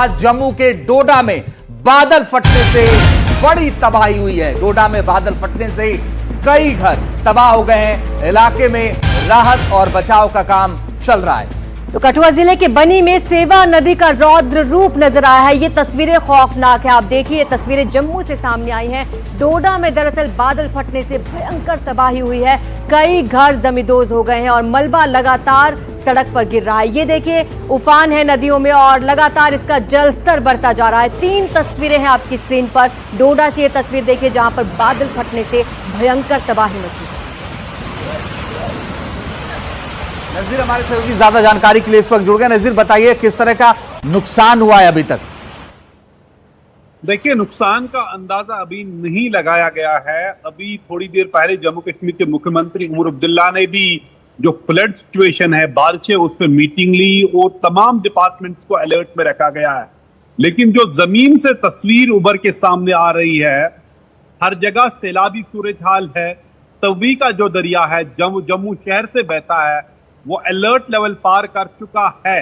आज जम्मू के डोडा में बादल फटने से बड़ी तबाही हुई है। डोडा में बादल फटने से कई घर तबाह हो गए हैं। इलाके में राहत और बचाव का काम चल रहा है। तो कठुआ जिले के बनी में सेवा नदी का रौद्र रूप नजर आया है। ये तस्वीरें खौफनाक है। आप देखिए, ये तस्वीरें जम्मू से सामने आई हैं। डोडा में दरअसल बादल फटने से भयंकर तबाही हुई है। कई घर जमींदोज हो गए हैं और मलबा लगातार सड़क पर गिर रहा है। ये देखिए, उफान है नदियों में और लगातार इसका जलस्तर बढ़ता जा रहा है। 3 तस्वीरें हैं आपकी स्क्रीन पर। डोडा से ये तस्वीर देखिए जहां पर बादल फटने से भयंकर तबाही मची है। नजीर हमारे सहयोगी ज्यादा जानकारी के लिए इस वक्त जुड़ गए। नजीर, बताइए किस तरह का नुकसान हुआ है अभी तक? देखिए, नुकसान का अंदाजा अभी नहीं लगाया गया है। अभी थोड़ी देर पहले जम्मू कश्मीर के मुख्यमंत्री उमर अब्दुल्ला ने भी जो फ्लड सिचुएशन है, बारिशें, उस पर मीटिंग ली और तमाम डिपार्टमेंट्स को अलर्ट में रखा गया है। लेकिन जो जमीन से तस्वीर उभर के सामने आ रही है, हर जगह सैलाबी सूरत हाल है। तवी का जो दरिया है जम्मू शहर से बहता है, वो अलर्ट लेवल पार कर चुका है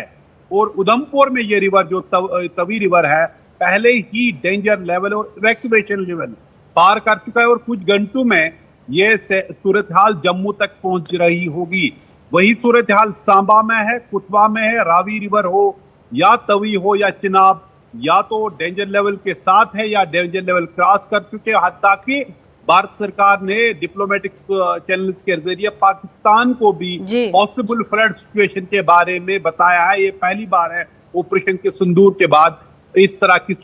और उधमपुर में ये रिवर जो तवी रिवर है पहले ही डेंजर लेवल और इवैक्यूएशन लेवल पार कर चुका है और कुछ घंटों में ये सूरत हाल जम्मू तक पहुंच रही होगी। वही सूरत हाल सांबा में है, कुतवा में है। रावी रिवर हो या तवी हो या चिनाब, या तो डेंजर लेवल के साथ है या डेंजर लेवल क्रॉस कर चुके। हत्ता कि भारत सरकार ने डिप्लोमेटिक चैनल्स के जरिए पाकिस्तान को भी पॉसिबल फ्लड सिचुएशन के बारे में बताया है। ये पहली बार है ऑपरेशन के सिंदूर के बाद इस तरह की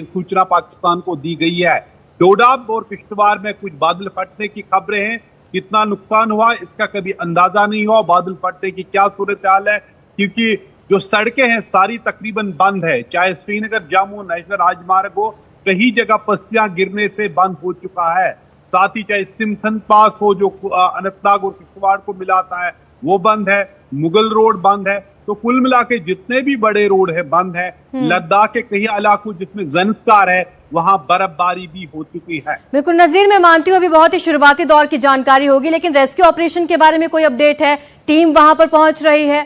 सूचना पाकिस्तान को दी गई है। डोडा और किश्तवाड़ में कुछ बादल फटने की खबरें हैं। कितना नुकसान हुआ इसका कभी अंदाजा नहीं हुआ। बादल फटने की क्या सूरत हाल है, क्योंकि जो सड़कें हैं सारी तकरीबन बंद है। चाहे श्रीनगर जम्मू नेशनल राजमार्ग हो, कई जगह पस्सियां गिरने से बंद हो चुका है। साथ ही चाहे सिमथन पास हो जो अनंतनाग और किश्तवाड़ को मिलाता है, वो बंद है। मुगल रोड बंद है। तो कुल मिला के जितने भी बड़े रोड है बंद है। लद्दाख के कई इलाकों जिसमें ज़ंस्कार है, वहां बर्फबारी भी हो चुकी है। बिल्कुल नजीर, मैं मानती हूँ अभी बहुत ही शुरुआती दौर की जानकारी होगी, लेकिन रेस्क्यू ऑपरेशन के बारे में कोई अपडेट है? टीम वहां पर पहुंच रही है?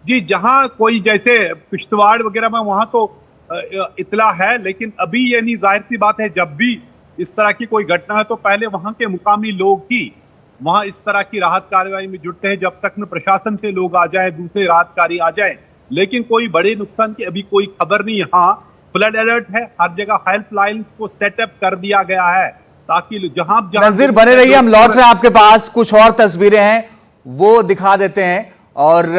जी, जहां कोई जैसे किश्तवाड़ वगैरह में वहां तो इतला है, लेकिन अभी यानी जाहिर सी बात है जब भी इस तरह की कोई घटना है तो पहले वहां के मुकामी लोग ही वहां इस तरह की राहत कार्रवाई में जुटते हैं, जब तक न प्रशासन से लोग आ जाए, दूसरे राहतकारी आ जाए। लेकिन कोई बड़े नुकसान की अभी कोई खबर नहीं है। हाँ, फ्लड अलर्ट है, हर जगह हेल्पलाइंस को सेटअप कर दिया गया है ताकि जहां नजीर बने रहिए, हम लौट रहे हैं आपके पास। कुछ और तस्वीरें हैं वो दिखा देते हैं और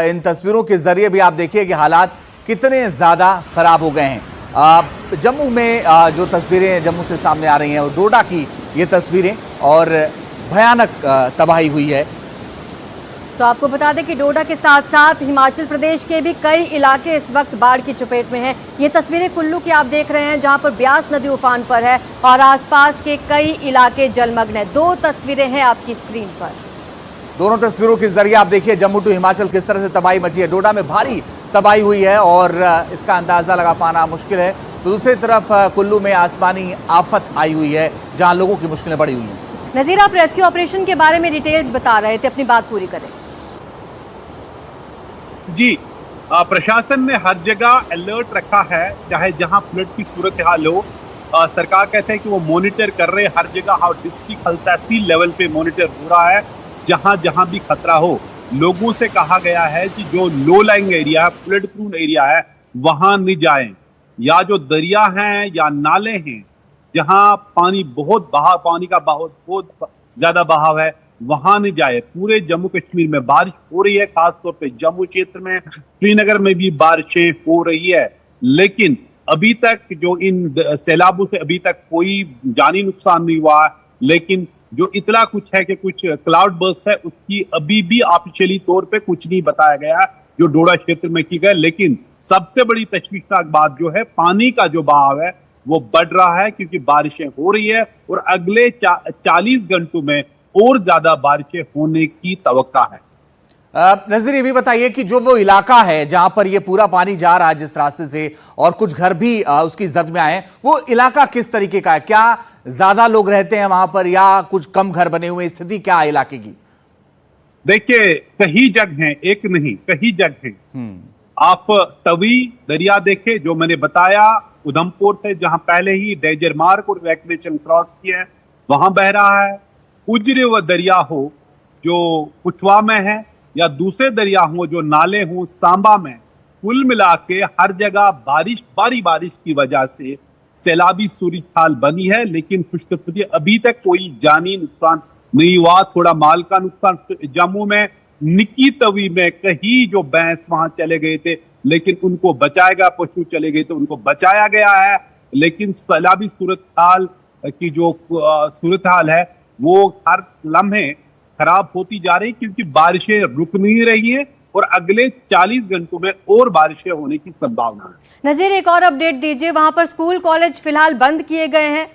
इन तस्वीरों के जरिए भी आप देखिए कि हालात कितने ज्यादा खराब हो गए हैं। जम्मू में जो तस्वीरें जम्मू से सामने आ रही हैं और डोडा की ये तस्वीरें, और भयानक तबाही हुई है। तो आपको बता दें कि डोडा के साथ साथ हिमाचल प्रदेश के भी कई इलाके इस वक्त बाढ़ की चपेट में हैं। ये तस्वीरें कुल्लू की आप देख रहे हैं जहां पर ब्यास नदी उफान पर है और आसपास के कई इलाके जलमग्न हैं। 2 तस्वीरें हैं आपकी स्क्रीन पर। दोनों तस्वीरों के जरिए आप देखिए जम्मू टू हिमाचल किस तरह से तबाही मची है। डोडा में भारी तबाही हुई है और इसका अंदाजा लगा पाना मुश्किल है। तो दूसरी तरफ कुल्लू में आसमानी आफत आई हुई है जहां लोगों की मुश्किलें बढ़ी हुई हैं। नजीर, आप रेस्क्यू ऑपरेशन के बारे में डिटेल्स बता रहे थे, अपनी बात पूरी करें। जी, प्रशासन ने हर जगह अलर्ट रखा है, चाहे जहां फ्लड की सूरत हाल हो। सरकार कहते हैं कि वो मॉनिटर कर रहे हैं हर जगह। हर डिस्ट्रिक्ट, हर तहसील लेवल पे मॉनिटर हो रहा है। जहां जहां भी खतरा हो, लोगों से कहा गया है कि जो लो लाइंग एरिया है, फ्लड प्रून एरिया है, वहां नहीं जाएं। या जो दरिया हैं या नाले हैं जहां पानी का बहुत ज्यादा बहाव है, वहां नहीं जाए। पूरे जम्मू कश्मीर में बारिश हो रही है, खासतौर पे जम्मू क्षेत्र में, श्रीनगर में भी बारिशें हो रही है। लेकिन अभी तक जो इन सैलाबों से अभी तक कोई जानी नुकसान नहीं हुआ। लेकिन जो इतला कुछ है कि कुछ क्लाउड बर्स्ट है, उसकी अभी भी ऑफिशियली तौर पे कुछ नहीं बताया गया जो डोडा क्षेत्र में की गई। लेकिन सबसे बड़ी तशवीशनाक बात जो है, पानी का जो बहाव है वो बढ़ रहा है क्योंकि बारिशें हो रही है और अगले 40 घंटों में और ज्यादा बारिशें होने की तवक्का है। नजीर, ये भी बताइए कि जो वो इलाका है जहां पर ये पूरा पानी जा रहा है जिस रास्ते से, और कुछ घर भी उसकी जद में आए हैं, वो इलाका किस तरीके का है? क्या ज्यादा लोग रहते हैं वहां पर या कुछ कम घर बने हुए? स्थिति क्या है इलाके की? देखिए, कई जगह हैं, एक नहीं कई जगह हैं। आप तवी दरिया देखे, जो मैंने बताया, उधमपुर से जहां पहले ही डेजर मार्ग और इवैक्यूएशन क्रॉस किया है वहां बह रहा है। उजरे व दरिया हो जो कुटवा में है, या दूसरे दरिया हो जो नाले हो सांबा में, कुल मिला के हर जगह बारिश की वजह से सैलाबी सूरत हाल बनी है। लेकिन खुशकिस्मती अभी तक कोई जानी नुकसान नहीं हुआ। थोड़ा माल का नुकसान जम्मू में निकी तवी में कहीं जो भैंस वहां चले गए थे, लेकिन उनको बचाया गया, पशु चले गए थे उनको बचाया गया है। लेकिन सैलाबी सूरत हाल की जो सूरत हाल है वो हर लम्हे खराब होती जा रही, क्योंकि बारिशें रुक नहीं रही हैं और अगले 40 घंटों में और बारिशें होने की संभावना है। नजीर, एक और अपडेट दीजिए, वहां पर स्कूल कॉलेज फिलहाल बंद किए गए हैं?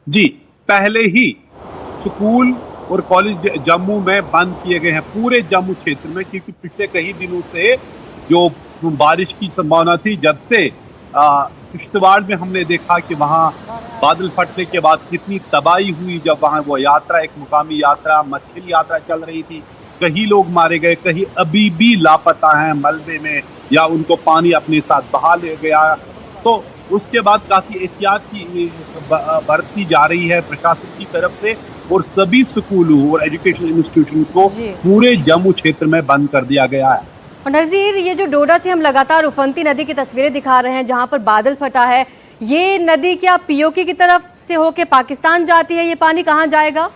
जी, पहले ही स्कूल और कॉलेज जम्मू में बंद किए गए हैं, पूरे जम्मू क्षेत्र में, क्योंकि पिछले कई दिनों से जो बारिश की संभावना थी, जब से किश्तवाड़ में हमने देखा कि वहां बादल फटने के बाद कितनी तबाही हुई, जब वहां वो यात्रा, एक मुकामी यात्रा, मछली यात्रा चल रही थी, कहीं लोग मारे गए, कहीं अभी भी लापता हैं मलबे में, या उनको पानी अपने साथ बहा ले गया। तो उसके बाद काफी एहतियात की बरती जा रही है प्रशासन की तरफ से, और सभी स्कूलों और एजुकेशन इंस्टीट्यूशन को पूरे जम्मू क्षेत्र में बंद कर दिया गया है। और नजीर, ये जो डोडा से हम लगातार उफनती नदी की तस्वीरें दिखा रहे हैं जहां पर बादल फटा है, ये नदी क्या पीओके की तरफ से होके पाकिस्तान जाती है? ये पानी कहां जाएगा?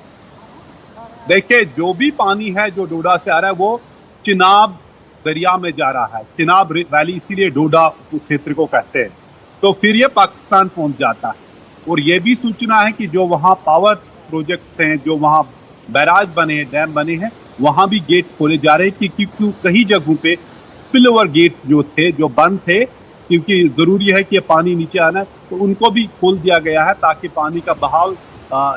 देखिए, जो भी पानी है जो डोडा से आ रहा है वो चिनाब दरिया में जा रहा है। चिनाब वैली इसीलिए डोडा क्षेत्र को कहते हैं। तो फिर ये पाकिस्तान पहुंच जाता है। और ये भी सूचना है कि जो वहाँ पावर प्रोजेक्ट्स हैं, जो वहाँ बैराज बने हैं, डैम बने हैं, वहाँ भी गेट खोले जा रहे हैं, क्योंकि कई जगहों पे स्पिल ओवर गेट जो थे, जो बंद थे, क्योंकि जरूरी है कि पानी नीचे आना है, तो उनको भी खोल दिया गया है ताकि पानी का बहाव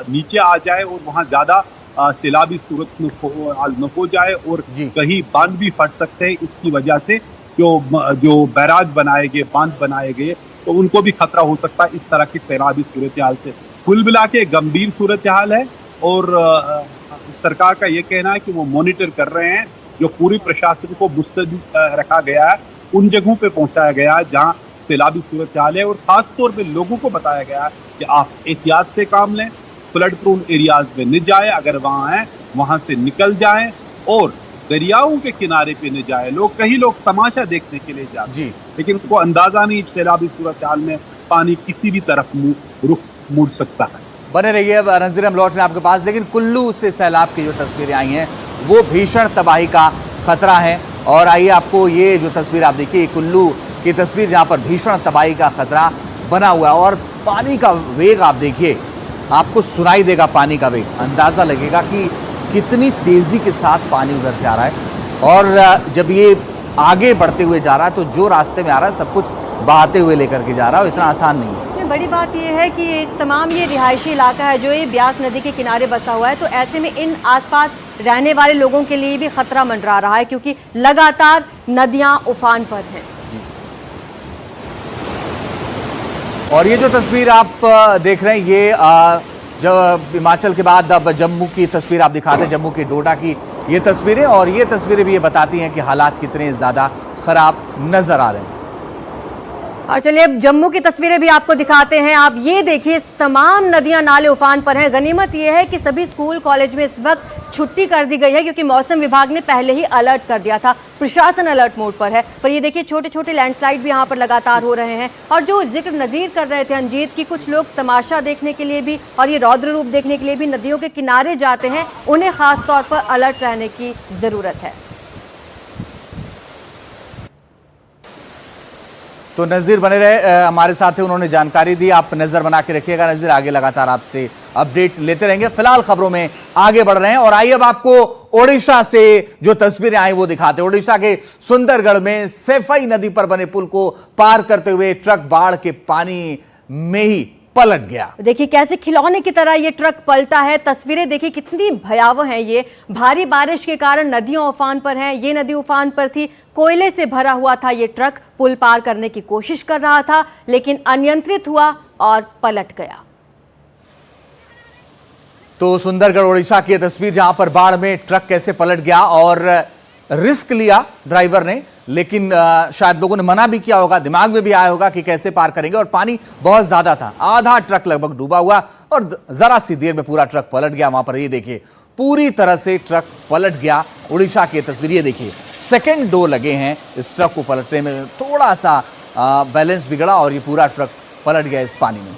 नीचे आ जाए और वहाँ ज्यादा सैलाबी सूरत न हो जाए, और कहीं बांध भी फट सकते हैं। इसकी वजह से जो बैराज बनाए गए, बांध बनाए गए, तो उनको भी खतरा हो सकता है इस तरह की सैलाबी सूरत हाल से। कुल मिला के गंभीर सूरत हाल है, और सरकार का ये कहना है कि वो मॉनिटर कर रहे हैं। जो पूरी प्रशासन को मुस्तैद रखा गया है, उन जगहों पे पहुंचाया गया है जहां सैलाबी सूरत हाल है, और खास तौर पे लोगों को बताया गया है कि आप एहतियात से काम लें, फ्लड प्रोन एरियाज में न जाए, अगर वहां है वहां से निकल जाएं, और दरियाओं के किनारे पे न जाए। कई लोग तमाशा देखने के लिए जाते हैं, लेकिन उनको अंदाजा नहीं सैलाबी सूरत हाल में पानी किसी भी तरफ रुख मुड़ सकता है। बने रहिए नज़ीर, हम लौट रहे हैं आपके पास। लेकिन कुल्लू से सैलाब की जो तस्वीरें आई हैं वो भीषण तबाही का खतरा है। और आइए आपको ये जो तस्वीर आप देखिए, कुल्लू की तस्वीर जहाँ पर भीषण तबाही का खतरा बना हुआ है, और पानी का वेग आप देखिए, आपको सुनाई देगा पानी का वेग, अंदाज़ा लगेगा कि कितनी तेज़ी के साथ पानी उधर से आ रहा है। और जब ये आगे बढ़ते हुए जा रहा है तो जो रास्ते में आ रहा है सब कुछ बहाते हुए लेकर के जा रहा है, इतना आसान नहीं है। बड़ी बात यह है कि तमाम ये रिहायशी इलाका है जो ये ब्यास नदी के किनारे बसा हुआ है, तो ऐसे में इन आसपास रहने वाले लोगों के लिए भी खतरा मंडरा रहा है, क्योंकि लगातार नदियां उफान पर हैं। और ये जो तस्वीर आप देख रहे हैं, ये जब हिमाचल के बाद अब जम्मू की तस्वीर आप दिखाते हैं, जम्मू के डोडा की ये तस्वीरें, और ये तस्वीरें भी ये बताती हैं कि हालात कितने ज़्यादा ख़राब नज़र आ रहे हैं। और चलिए अब जम्मू की तस्वीरें भी आपको दिखाते हैं। आप ये देखिए, तमाम नदियां नाले उफान पर हैं। गनीमत ये है कि सभी स्कूल कॉलेज में इस वक्त छुट्टी कर दी गई है, क्योंकि मौसम विभाग ने पहले ही अलर्ट कर दिया था। प्रशासन अलर्ट मोड पर है। पर ये देखिए, छोटे छोटे लैंडस्लाइड भी यहाँ पर लगातार हो रहे हैं। और जो जिक्र नज़ीर कर रहे थे अंजीत की, कुछ लोग तमाशा देखने के लिए भी और ये रौद्र रूप देखने के लिए भी नदियों के किनारे जाते हैं, उन्हें खास तौर पर अलर्ट रहने की ज़रूरत है। तो नज़ीर बने रहे हमारे साथ, उन्होंने जानकारी दी। आप नज़र बना के रखिएगा नज़ीर, आगे लगातार आपसे अपडेट लेते रहेंगे। फिलहाल खबरों में आगे बढ़ रहे हैं, और आइए अब आपको ओडिशा से जो तस्वीरें आई वो दिखाते हैं। ओडिशा के सुंदरगढ़ में सैफई नदी पर बने पुल को पार करते हुए ट्रक बाढ़ के पानी में ही पलट गया। देखिए कैसे खिलौने की तरह ये ट्रक पलटा है। तस्वीरें देखिए कितनी भयावह हैं। ये भारी बारिश के कारण नदियां उफान पर हैं। ये नदी उफान पर थी, कोयले से भरा हुआ था ये ट्रक, पुल पार करने की कोशिश कर रहा था, लेकिन अनियंत्रित हुआ और पलट गया। तो सुंदरगढ़ ओडिशा की तस्वीर, जहां पर बाढ़ में ट्रक कैसे पलट गया, और रिस्क लिया ड्राइवर ने, लेकिन शायद लोगों ने मना भी किया होगा, दिमाग में भी आया होगा कि कैसे पार करेंगे। और पानी बहुत ज्यादा था, आधा ट्रक लगभग डूबा हुआ और जरा सी देर में पूरा ट्रक पलट गया। वहां पर ये देखिए पूरी तरह से ट्रक पलट गया। उड़ीसा की तस्वीर ये देखिए, सेकंड 2 लगे हैं इस ट्रक को पलटने में, थोड़ा सा बैलेंस बिगड़ा और ये पूरा ट्रक पलट गया इस पानी में।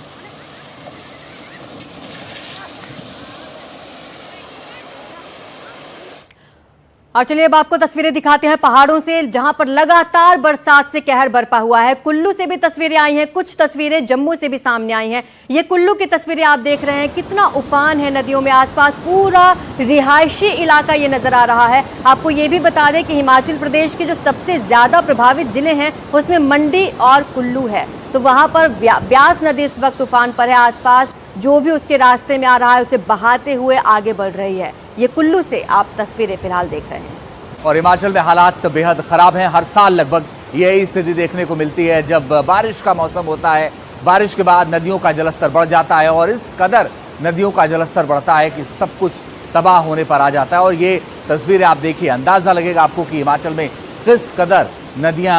और चलिए अब आपको तस्वीरें दिखाते हैं पहाड़ों से, जहां पर लगातार बरसात से कहर बरपा हुआ है। कुल्लू से भी तस्वीरें आई हैं, कुछ तस्वीरें जम्मू से भी सामने आई हैं। ये कुल्लू की तस्वीरें आप देख रहे हैं, कितना उफान है नदियों में, आसपास पूरा रिहायशी इलाका ये नजर आ रहा है। आपको ये भी बता दें कि हिमाचल प्रदेश के जो सबसे ज्यादा प्रभावित जिले हैं उसमें मंडी और कुल्लू है, तो वहां पर ब्यास नदी इस वक्त उफान पर है। आसपास जो भी उसके रास्ते में आ रहा है उसे बहाते हुए आगे बढ़ रही है। ये कुल्लू से आप तस्वीरें फिलहाल देख रहे हैं। और हिमाचल में हालात बेहद खराब हैं। हर साल लगभग यही स्थिति देखने को मिलती है। जब बारिश का मौसम होता है, बारिश के बाद नदियों का जलस्तर बढ़ जाता है और इस कदर नदियों का जलस्तर बढ़ता है कि सब कुछ तबाह होने पर आ जाता है। और ये तस्वीरें आप देखिए, अंदाजा लगेगा आपको कि हिमाचल में किस कदर नदियां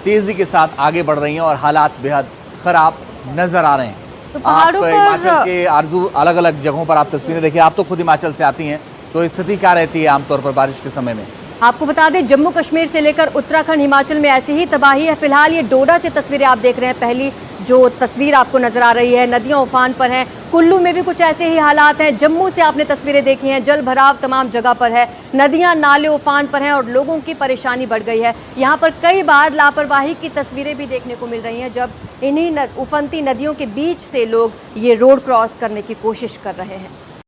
तेजी के साथ आगे बढ़ रही हैं और हालात बेहद खराब नजर आ रहे हैं। तो आप हिमाचल के आरजू अलग अलग जगहों पर आप तस्वीरें देखिए, आप तो खुद हिमाचल से आती हैं, तो स्थिति क्या रहती है आमतौर पर बारिश के समय में? आपको बता दें जम्मू कश्मीर से लेकर उत्तराखंड, हिमाचल में ऐसी ही तबाही है। फिलहाल ये डोडा से तस्वीरें आप देख रहे हैं। पहली जो तस्वीर आपको नजर आ रही है, नदियां उफान पर हैं। कुल्लू में भी कुछ ऐसे ही हालात हैं। जम्मू से आपने तस्वीरें देखी हैं, जल भराव तमाम जगह पर है, नदियां नाले उफान पर हैं और लोगों की परेशानी बढ़ गई है। यहाँ पर कई बार लापरवाही की तस्वीरें भी देखने को मिल रही हैं, जब इन्हीं उफनती नदियों के बीच से लोग ये रोड क्रॉस करने की कोशिश कर रहे हैं।